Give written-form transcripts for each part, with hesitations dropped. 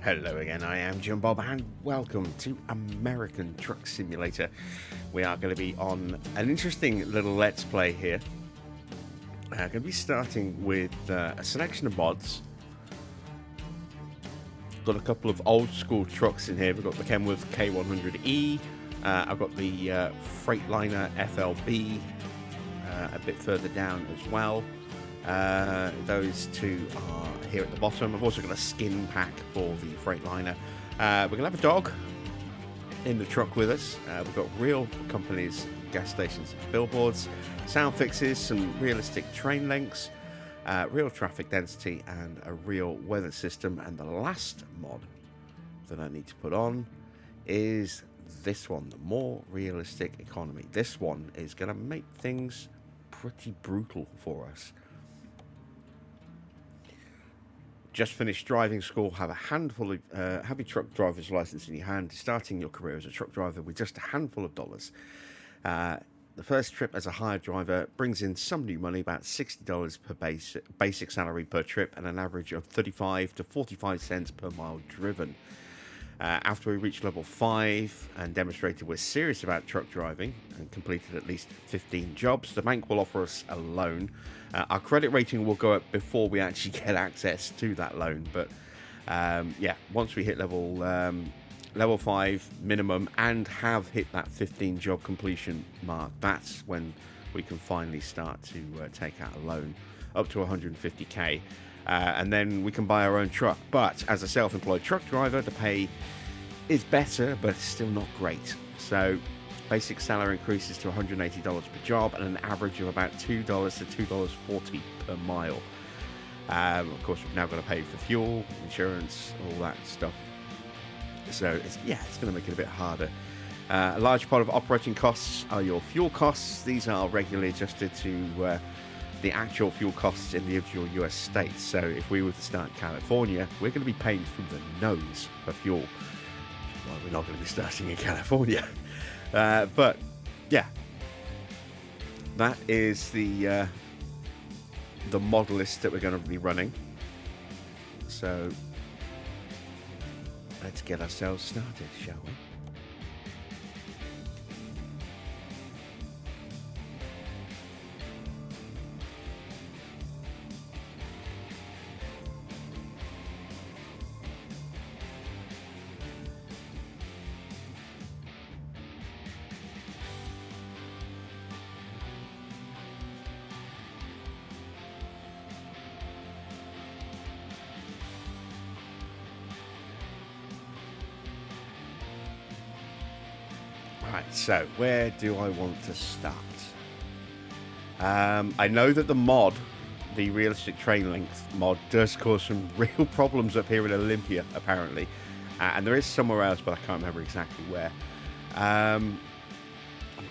Hello again, I am John Bob and welcome to American Truck Simulator. We are going to be on an interesting little let's play here. Going to be starting with a selection of mods. Got a couple of old school trucks in here. We've got the Kenworth K100E. I've got the Freightliner FLB a bit further down as well. Those two are here at the bottom. I've also got a skin pack for the Freightliner. We're going to have a dog in the truck with us. We've got real companies, gas stations, billboards, sound fixes, some realistic train lengths, real traffic density, and a real weather system. And the last mod that I need to put on is this one, the more realistic economy. This one is going to make things pretty brutal for us. Just finished driving school, have a handful of heavy truck driver's license in your hand, starting your career as a truck driver with just a handful of dollars. The first trip as a hired driver brings in some new money, about $60 per basic salary per trip, and an average of 35 to 45 cents per mile driven. After we reach level 5 and demonstrated we're serious about truck driving and completed at least 15 jobs, the bank will offer us a loan. Our credit rating will go up before we actually get access to that loan. But yeah, once we hit level 5 minimum and have hit that 15 job completion mark, that's when we can finally start to take out a loan up to 150k. And then we can buy our own truck. But as a self-employed truck driver, the pay is better, but it's still not great. So basic salary increases to $180 per job and an average of about $2 to $2.40 per mile. Of course, we've now got to pay for fuel, insurance, all that stuff. So it's going to make it a bit harder. A large part of operating costs are your fuel costs. These are regularly adjusted to the actual fuel costs in the individual US states. So if we were to start in California, we're going to be paying through the nose for fuel. Well, we're not going to be starting in California. But yeah, that is the mod list that we're going to be running. So let's get ourselves started, shall we? Right, so where do I want to start? I know that the mod, the realistic train length mod, does cause some real problems up here in Olympia, apparently. And there is somewhere else, but I can't remember exactly where. I'm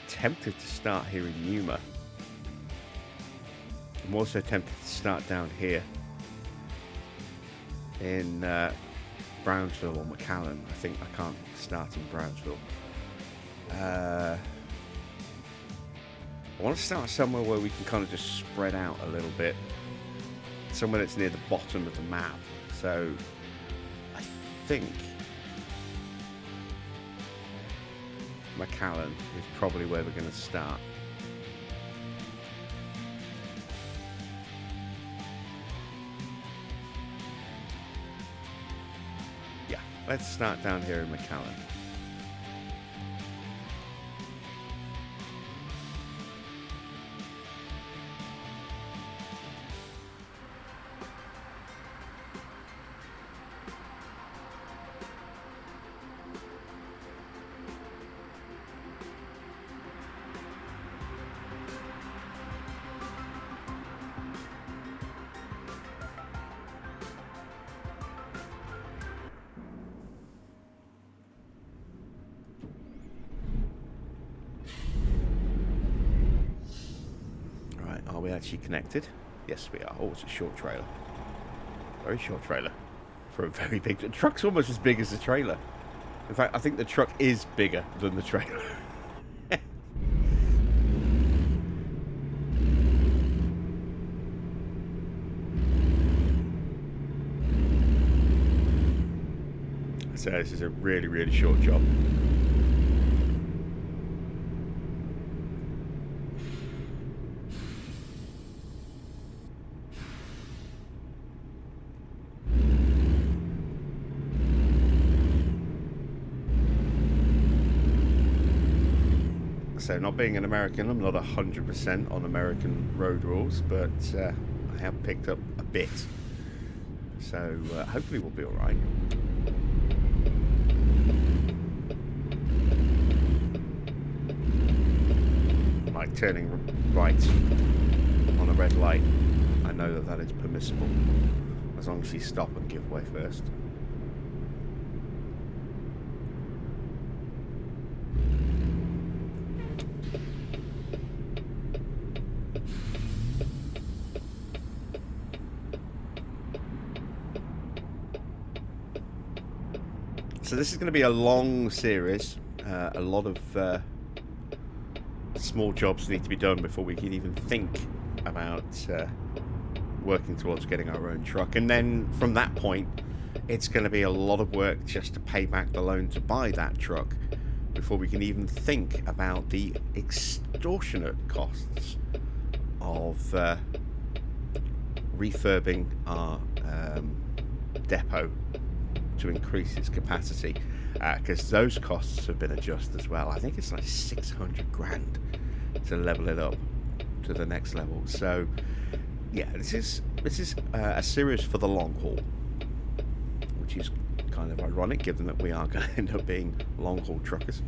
tempted to start here in Yuma. I'm also tempted to start down here in Brownsville or McAllen. I think I can't start in Brownsville. I want to start somewhere where we can kind of just spread out a little bit, somewhere that's near the bottom of the map. So I think McAllen is probably where we're going to start. Yeah, let's start down here in McAllen. Are we actually connected? Yes, we are. Oh, it's a short trailer. Very short trailer. For a very big... The truck's almost as big as the trailer. In fact, I think the truck is bigger than the trailer. So this is a really, really short job. So not being an American, I'm not 100% on American road rules, but I have picked up a bit. So hopefully we'll be all right. Like turning right on a red light, I know that that is permissible, as long as you stop and give way first. So this is going to be a long series. A lot of small jobs need to be done before we can even think about working towards getting our own truck. And then from that point, it's going to be a lot of work just to pay back the loan to buy that truck before we can even think about the extortionate costs of refurbing our depot to increase its capacity, because those costs have been adjusted as well. I think it's like 600 grand to level it up to the next level. So yeah, this is a series for the long haul, which is kind of ironic given that we are going to end up being long haul truckers.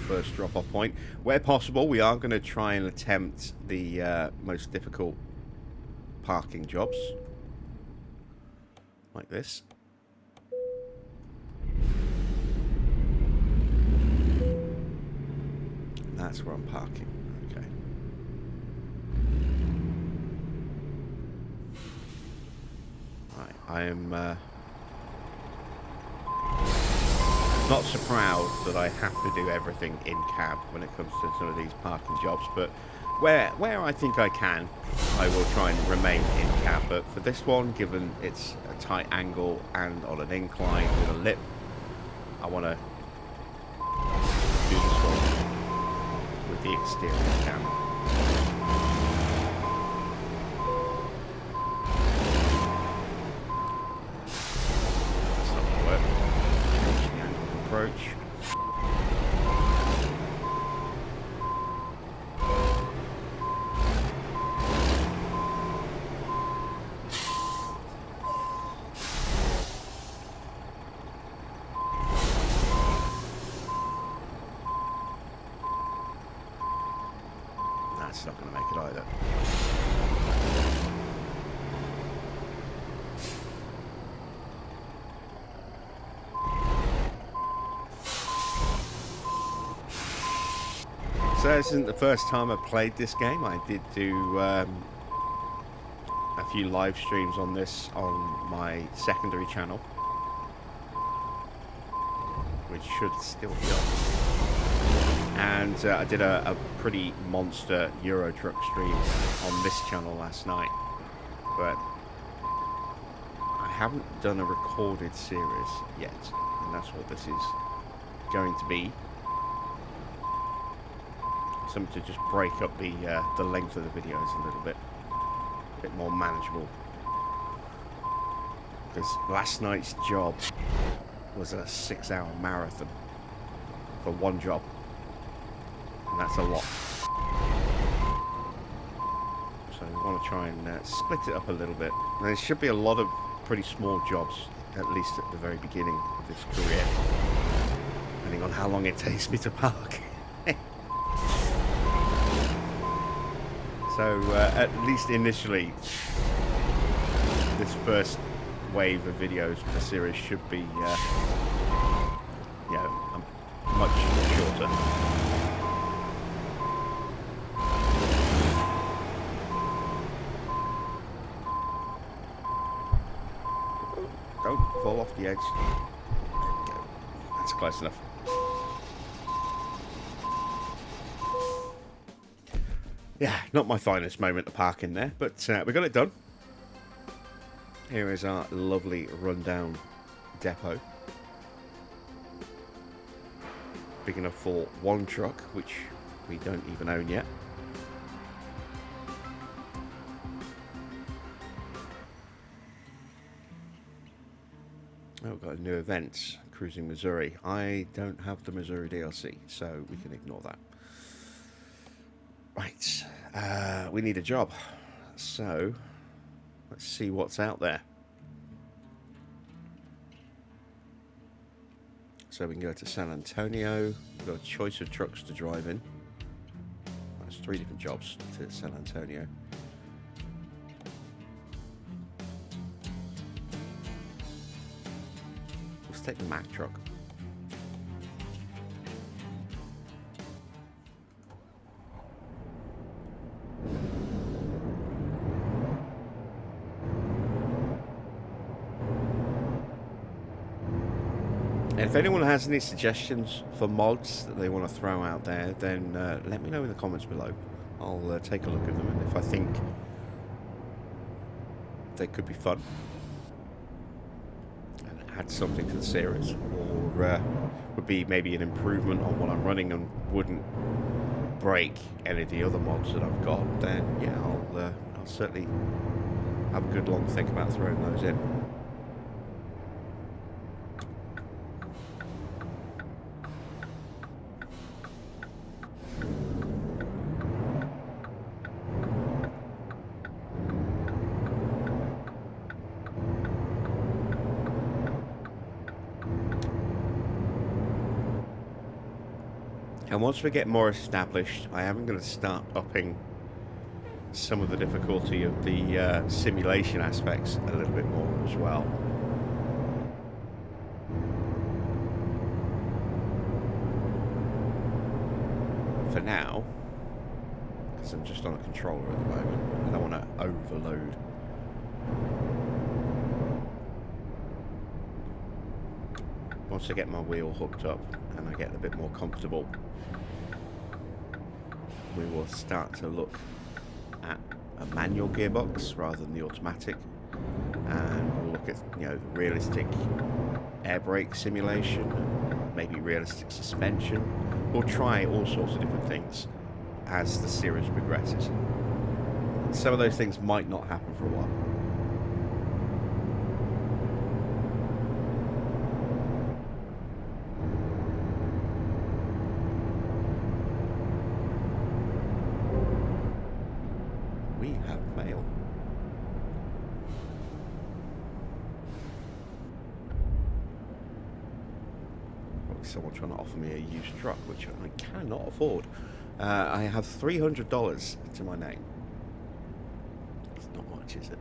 First drop-off point. Where possible, we are going to try and attempt the most difficult parking jobs, like this. That's where I'm parking. Okay. Right, I am not so proud that I have to do everything in cab when it comes to some of these parking jobs, but where I think I can, I will try and remain in cab. But for this one, given it's a tight angle and on an incline with a lip, I want to do this one with the exterior cam. Approach. That's not going to make it either. So this isn't the first time I've played this game. I did do a few live streams on this on my secondary channel, which should still be up. And I did a pretty monster Euro Truck stream on this channel last night, but I haven't done a recorded series yet, and that's what this is going to be. Something to just break up the length of the videos a little bit more manageable, because last night's job was a 6-hour marathon for one job, and that's a lot. So we want to try and split it up a little bit. There should be a lot of pretty small jobs, at least at the very beginning of this career, depending on how long it takes me to park. So at least initially, this first wave of videos for the series should be much shorter. Don't fall off the edge. There we go. That's close enough. Yeah, not my finest moment to park in there, but we got it done. Here is our lovely rundown depot. Big enough for one truck, which we don't even own yet. Oh, we've got a new event, Cruising Missouri. I don't have the Missouri DLC, so we can ignore that. Right, we need a job, so let's see what's out there. So we can go to San Antonio. We've got a choice of trucks to drive in. That's 3 different jobs to San Antonio. Let's take the Mack truck. And if anyone has any suggestions for mods that they want to throw out there, then let me know in the comments below. I'll take a look at them, and if I think they could be fun and add something to the series, or would be maybe an improvement on what I'm running and wouldn't break any of the other mods that I've got, then yeah, I'll certainly have a good long think about throwing those in. And once we get more established, I am going to start upping some of the difficulty of the simulation aspects a little bit more as well. For now, because I'm just on a controller at the moment, I don't want to overload. Once I get my wheel hooked up and I get a bit more comfortable, we will start to look at a manual gearbox rather than the automatic, and we'll look at, you know, the realistic air brake simulation, maybe realistic suspension. We'll try all sorts of different things as the series progresses. Some of those things might not happen for a while. We have mail. Probably someone trying to offer me a used truck, which I cannot afford. I have $300 to my name. It's not much, is it?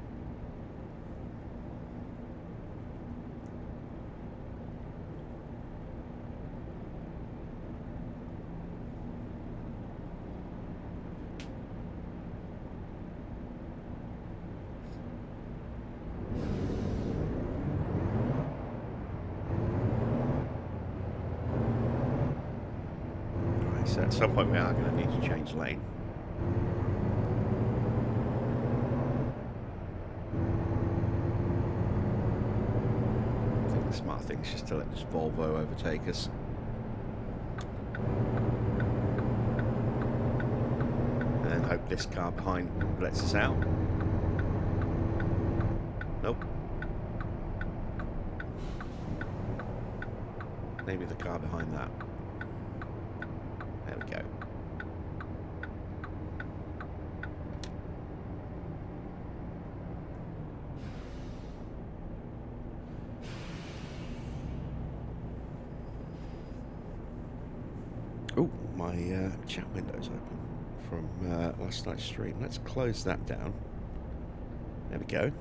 So at some point we are going to need to change lane. I think the smart thing is just to let this Volvo overtake us. And then hope this car behind lets us out. Nope. Maybe the car behind that. There we go. my chat window's open from last night's stream. Let's close that down. There we go.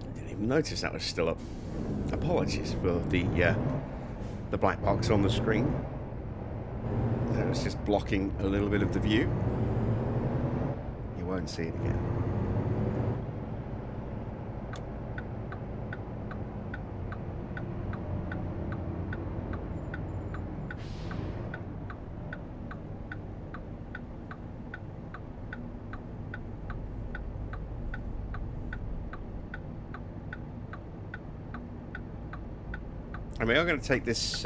I didn't even notice that was still up. Apologies for the black box on the screen. That was just blocking a little bit of the view. You won't see it again. And we are going to take this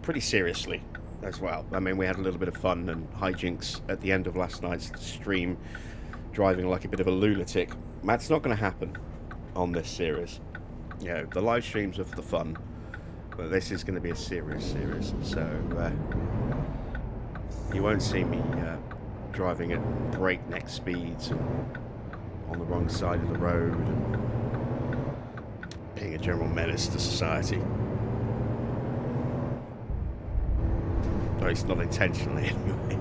pretty seriously as well. I mean, we had a little bit of fun and hijinks at the end of last night's stream, driving like a bit of a lunatic. That's not going to happen on this series. You know, the live streams are for the fun, but this is going to be a serious series. So you won't see me driving at breakneck speeds and on the wrong side of the road and being a general menace to society. At least not intentionally, anyway.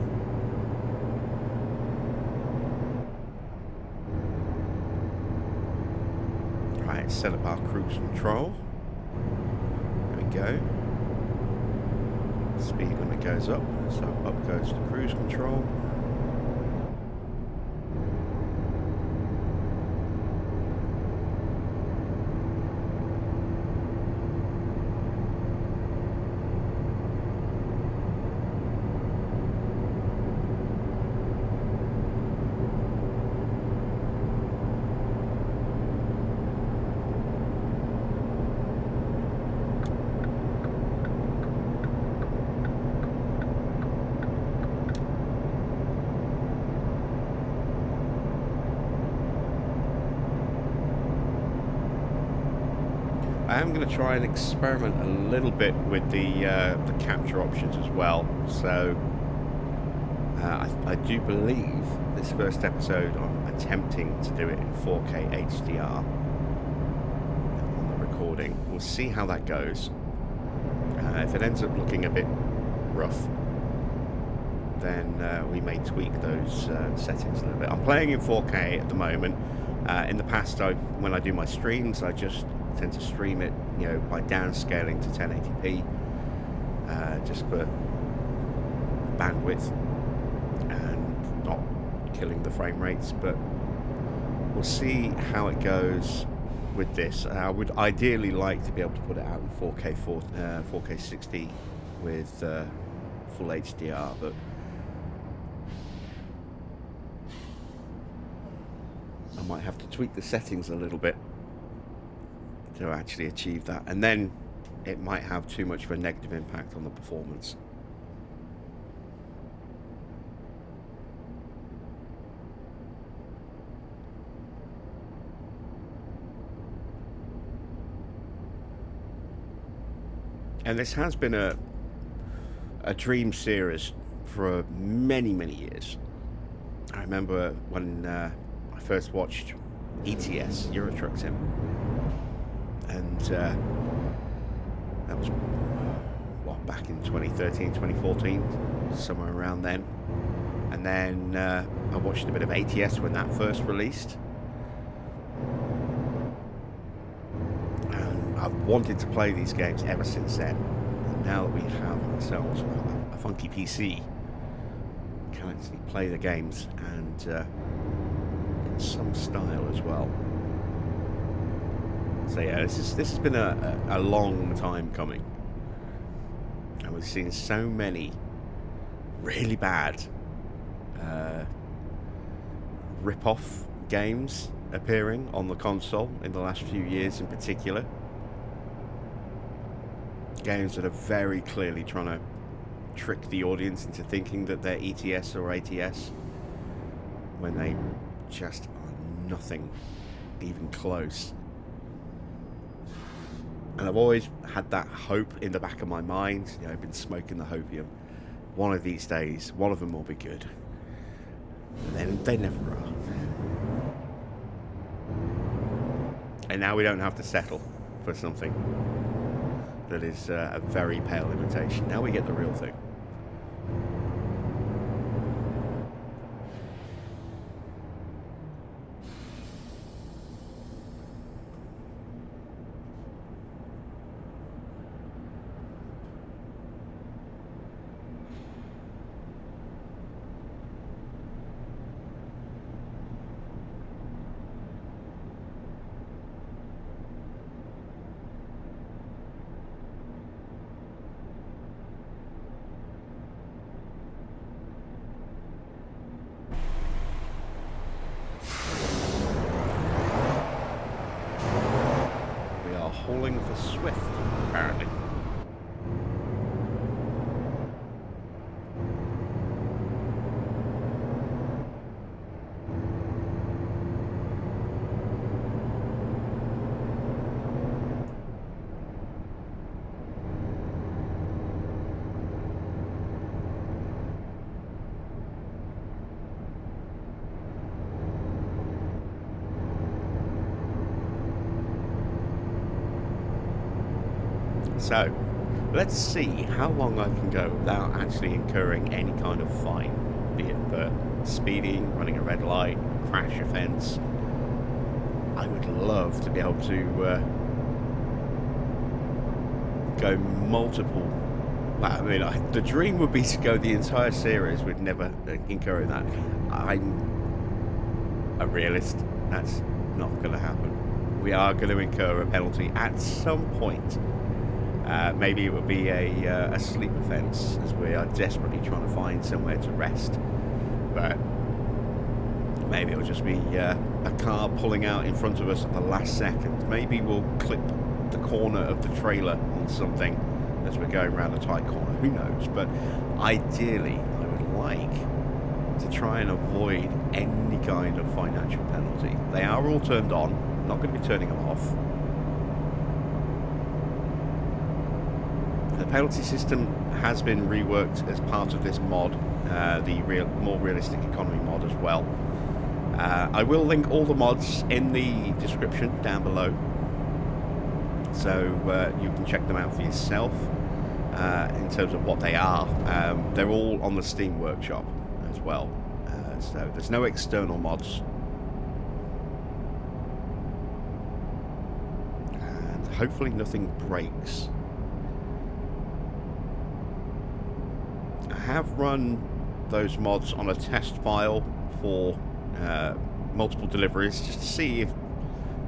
Right, set up our cruise control. There we go. Speed limit goes up, so up goes the cruise control. I am going to try and experiment a little bit with the capture options as well. So I do believe this first episode I'm attempting to do it in 4K HDR on the recording. We'll see how that goes. If it ends up looking a bit rough, then we may tweak those settings a little bit. I'm playing in 4K at the moment. In the past, when I do my streams, I just tend to stream it, you know, by downscaling to 1080p, just for bandwidth and not killing the frame rates. But we'll see how it goes with this. I would ideally like to be able to put it out in 4K 60 with full HDR, but I might have to tweak the settings a little bit to actually achieve that, and then it might have too much of a negative impact on the performance. And this has been a dream series for many years. I remember when I first watched ETS, Euro Truck Sim, and that was back in 2013, 2014, somewhere around then. And then I watched a bit of ATS when that first released, and I've wanted to play these games ever since then. And now that we have ourselves a funky PC, we can actually play the games, and in some style as well. So yeah, this has been a long time coming, and we've seen so many really bad rip-off games appearing on the console in the last few years in particular. Games that are very clearly trying to trick the audience into thinking that they're ETS or ATS when they just are nothing even close. And I've always had that hope in the back of my mind. You know, I've been smoking the hopium. One of these days, one of them will be good. And then they never are. And now we don't have to settle for something that is a very pale imitation. Now we get the real thing. Hauling for Swift, apparently. So, let's see how long I can go without actually incurring any kind of fine, be it for speeding, running a red light, crash offence. I would love to be able to go multiple. Well, I mean, the dream would be to go the entire series with never incurring that. I'm a realist. That's not going to happen. We are going to incur a penalty at some point. Maybe it would be a sleep offence, as we are desperately trying to find somewhere to rest. But maybe it'll just be a car pulling out in front of us at the last second. Maybe we'll clip the corner of the trailer on something as we're going around a tight corner. Who knows? But ideally, I would like to try and avoid any kind of financial penalty. They are all turned on. I'm not going to be turning them off. The penalty system has been reworked as part of this mod, the more realistic economy mod as well. I will link all the mods in the description down below, so you can check them out for yourself in terms of what they are. They're all on the Steam Workshop as well, so there's no external mods. And hopefully nothing breaks. I have run those mods on a test file for multiple deliveries just to see if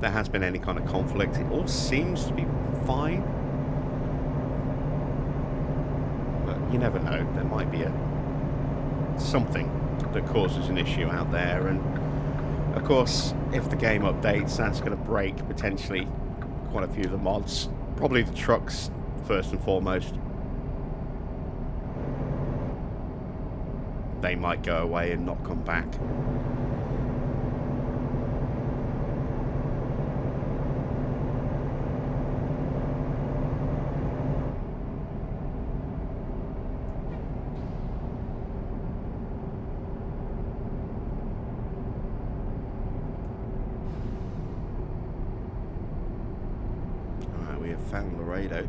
there has been any kind of conflict. It all seems to be fine, but you never know. There might be something that causes an issue out there, and of course if the game updates, that's going to break potentially quite a few of the mods, probably the trucks first and foremost. They might go away and not come back. Alright, we have found Laredo.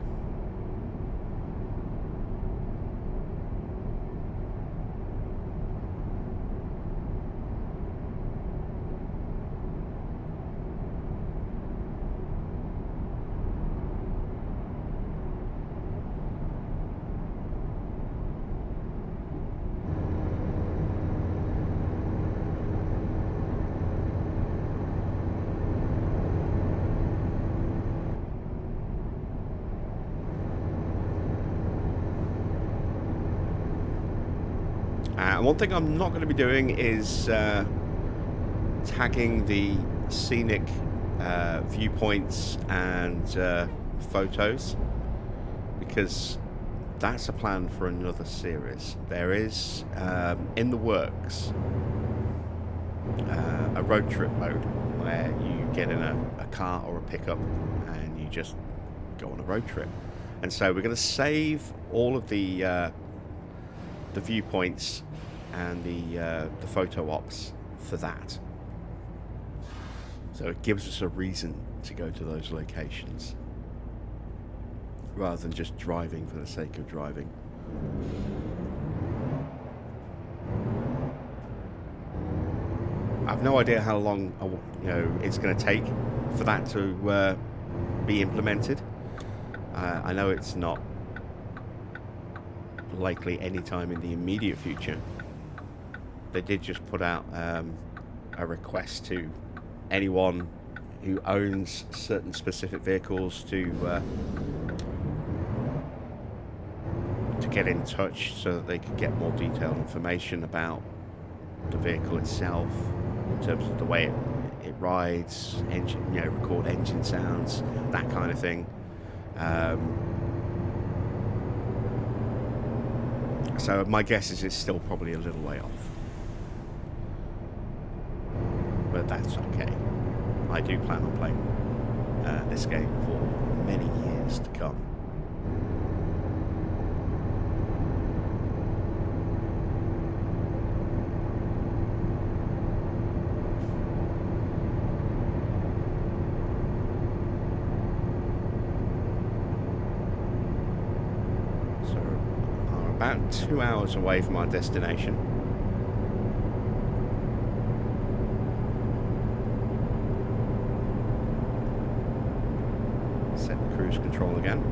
One thing I'm not going to be doing is tagging the scenic viewpoints and photos, because that's a plan for another series. There is in the works a road trip mode where you get in a car or a pickup and you just go on a road trip. And so we're going to save all of the viewpoints and the photo ops for that. So it gives us a reason to go to those locations, rather than just driving for the sake of driving. I've no idea how long it's going to take for that to be implemented. I know it's not likely anytime in the immediate future. They did just put out a request to anyone who owns certain specific vehicles to get in touch so that they could get more detailed information about the vehicle itself, in terms of the way it rides, engine, record engine sounds, that kind of thing. So my guess is it's still probably a little way off, but that's okay. I do plan on playing this game for many years to come. About 2 hours away from our destination. Set the cruise control again.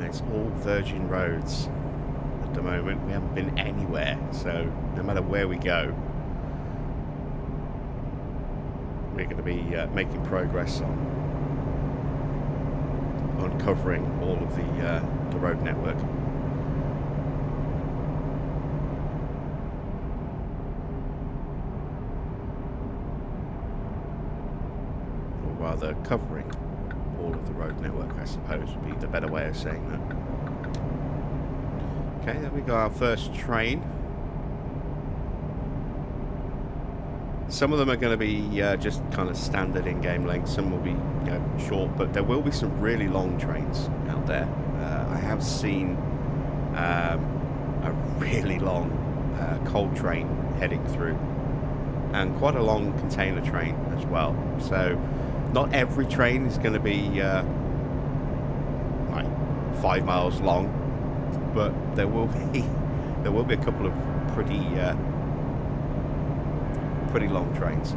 It's all virgin roads at the moment. We haven't been anywhere, so no matter where we go, we're going to be making progress on uncovering all of the road network. Or rather, covering all of the road network, I suppose, would be the better way of saying that. Okay, there we go, our first train. Some of them are going to be just kind of standard in-game length. Some will be short, but there will be some really long trains out there. I have seen a really long coal train heading through, and quite a long container train as well. So not every train is going to be like 5 miles long, but there will be a couple of pretty long trains.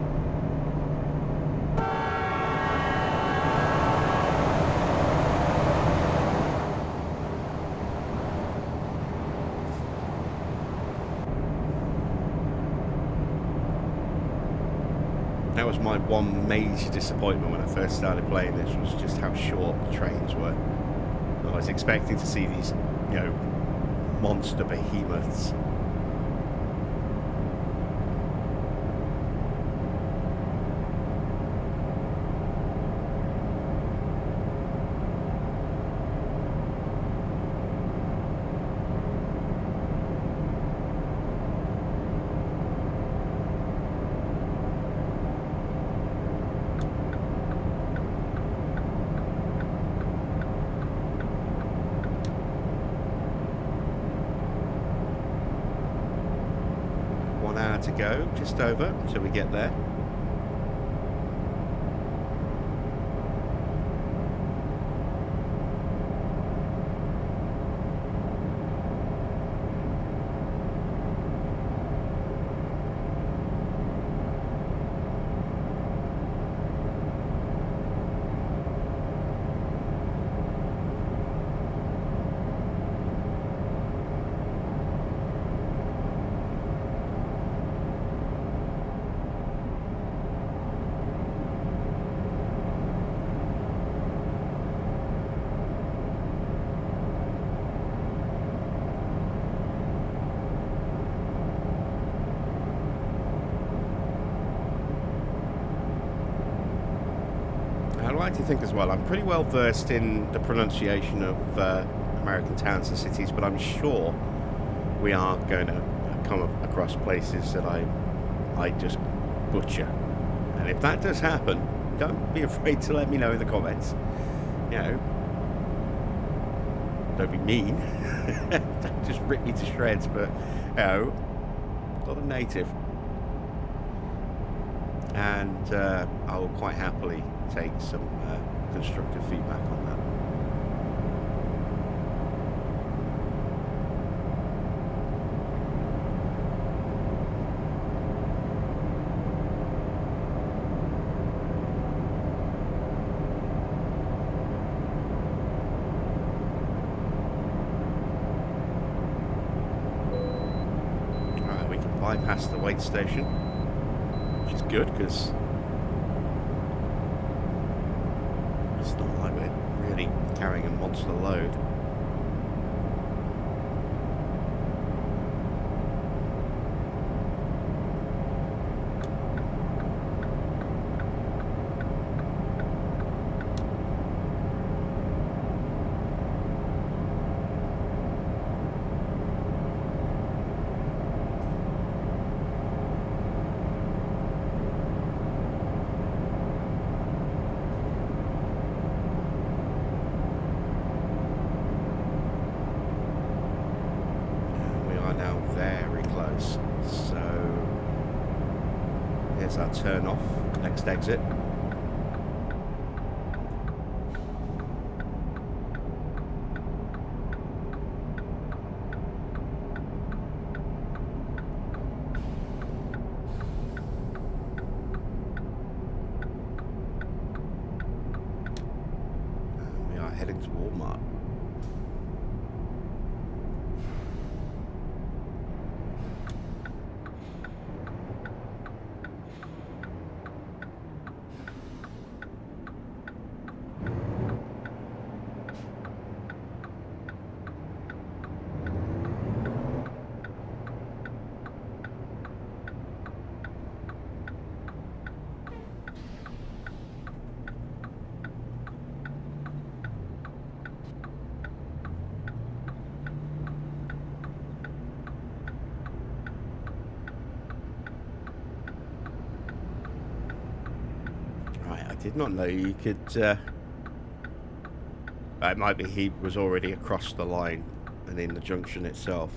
That was my one major disappointment when I first started playing this, was just how short the trains were. I was expecting to see these, monster behemoths. To go, just over until we get there. like to think as well, I'm pretty well versed in the pronunciation of American towns and cities, but I'm sure we are going to come across places that I just butcher. And if that does happen, don't be afraid to let me know in the comments. You know, don't be mean. Don't just rip me to shreds, but, you know, not a native. And I will quite happily take some constructive feedback on that. Alright, we can bypass the wait station, which is good because it's not like we're really carrying a monster load. Here's our turn off, next exit. And we are heading to Walmart. I did not know you could, it might be he was already across the line and in the junction itself.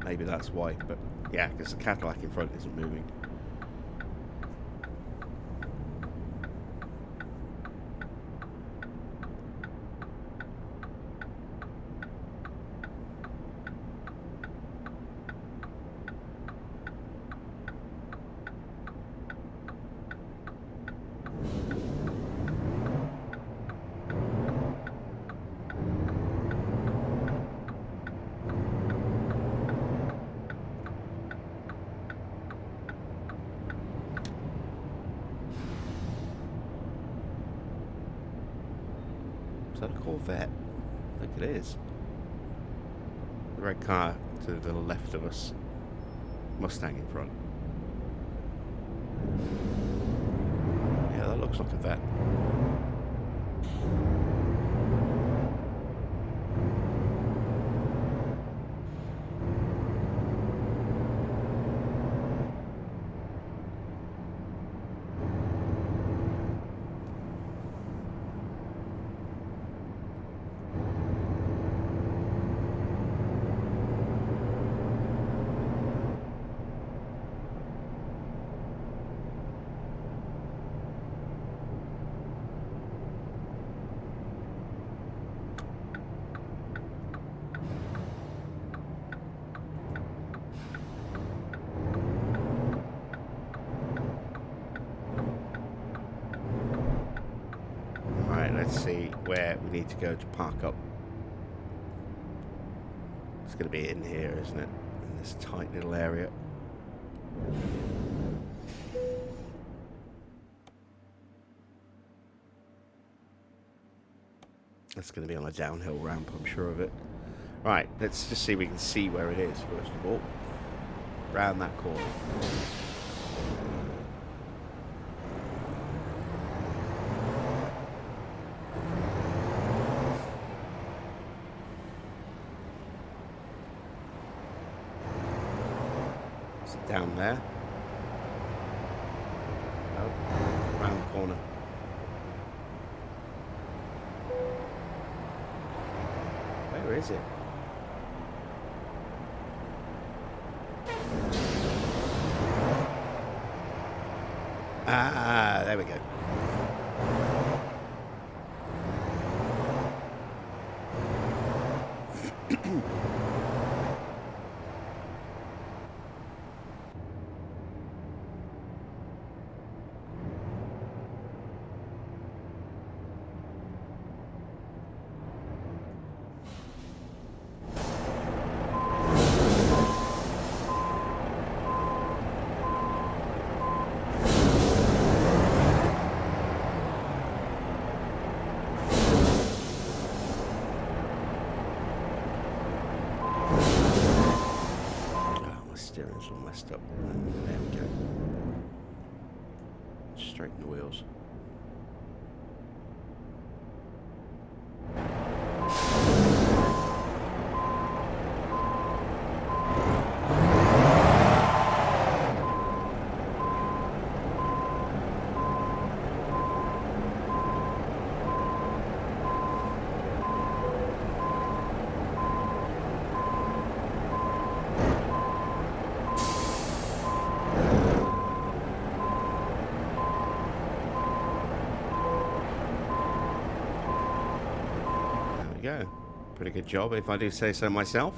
Maybe that's why, but yeah, because the Cadillac in front isn't moving. Is that a Corvette? I think it is. The red car to the left of us. Mustang in front. Yeah, that looks like a vet. Let's see where we need to go to park up. It's going to be in here, isn't it? In this tight little area. That's going to be on a downhill ramp, I'm sure of it. Right, let's just see if we can see where it is, first of all. Round that corner. down there. Oh, round the corner. Where is it? Ah, there we go. Steering's all messed up. There we go. Straighten the wheels. Go. Pretty good job, if I do say so myself.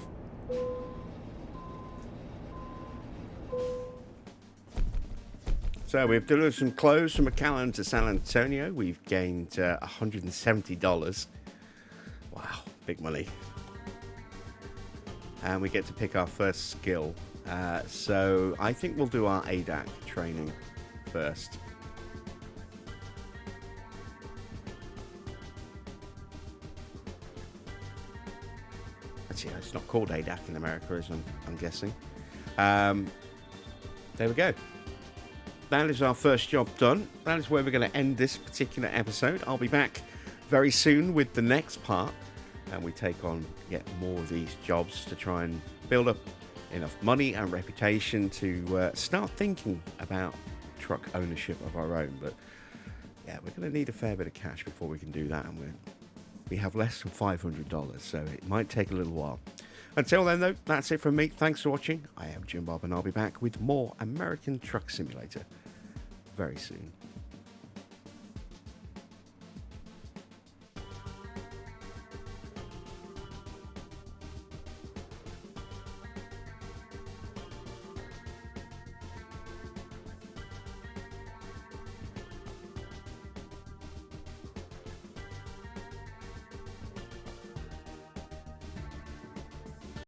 So we've delivered some clothes from McAllen to San Antonio. We've gained $170. Wow, big money. And we get to pick our first skill. So I think we'll do our ADAC training first. It's not called ADAC in America, as I'm guessing. There we go. That is our first job done. That is where we're going to end this particular episode. I'll be back very soon with the next part, and we take on yet more of these jobs to try and build up enough money and reputation to start thinking about truck ownership of our own. But yeah, we're going to need a fair bit of cash before we can do that, and we have less than $500, so it might take a little while. Until then, though, that's it from me. Thanks for watching. I am Jim Bob, and I'll be back with more American Truck Simulator very soon.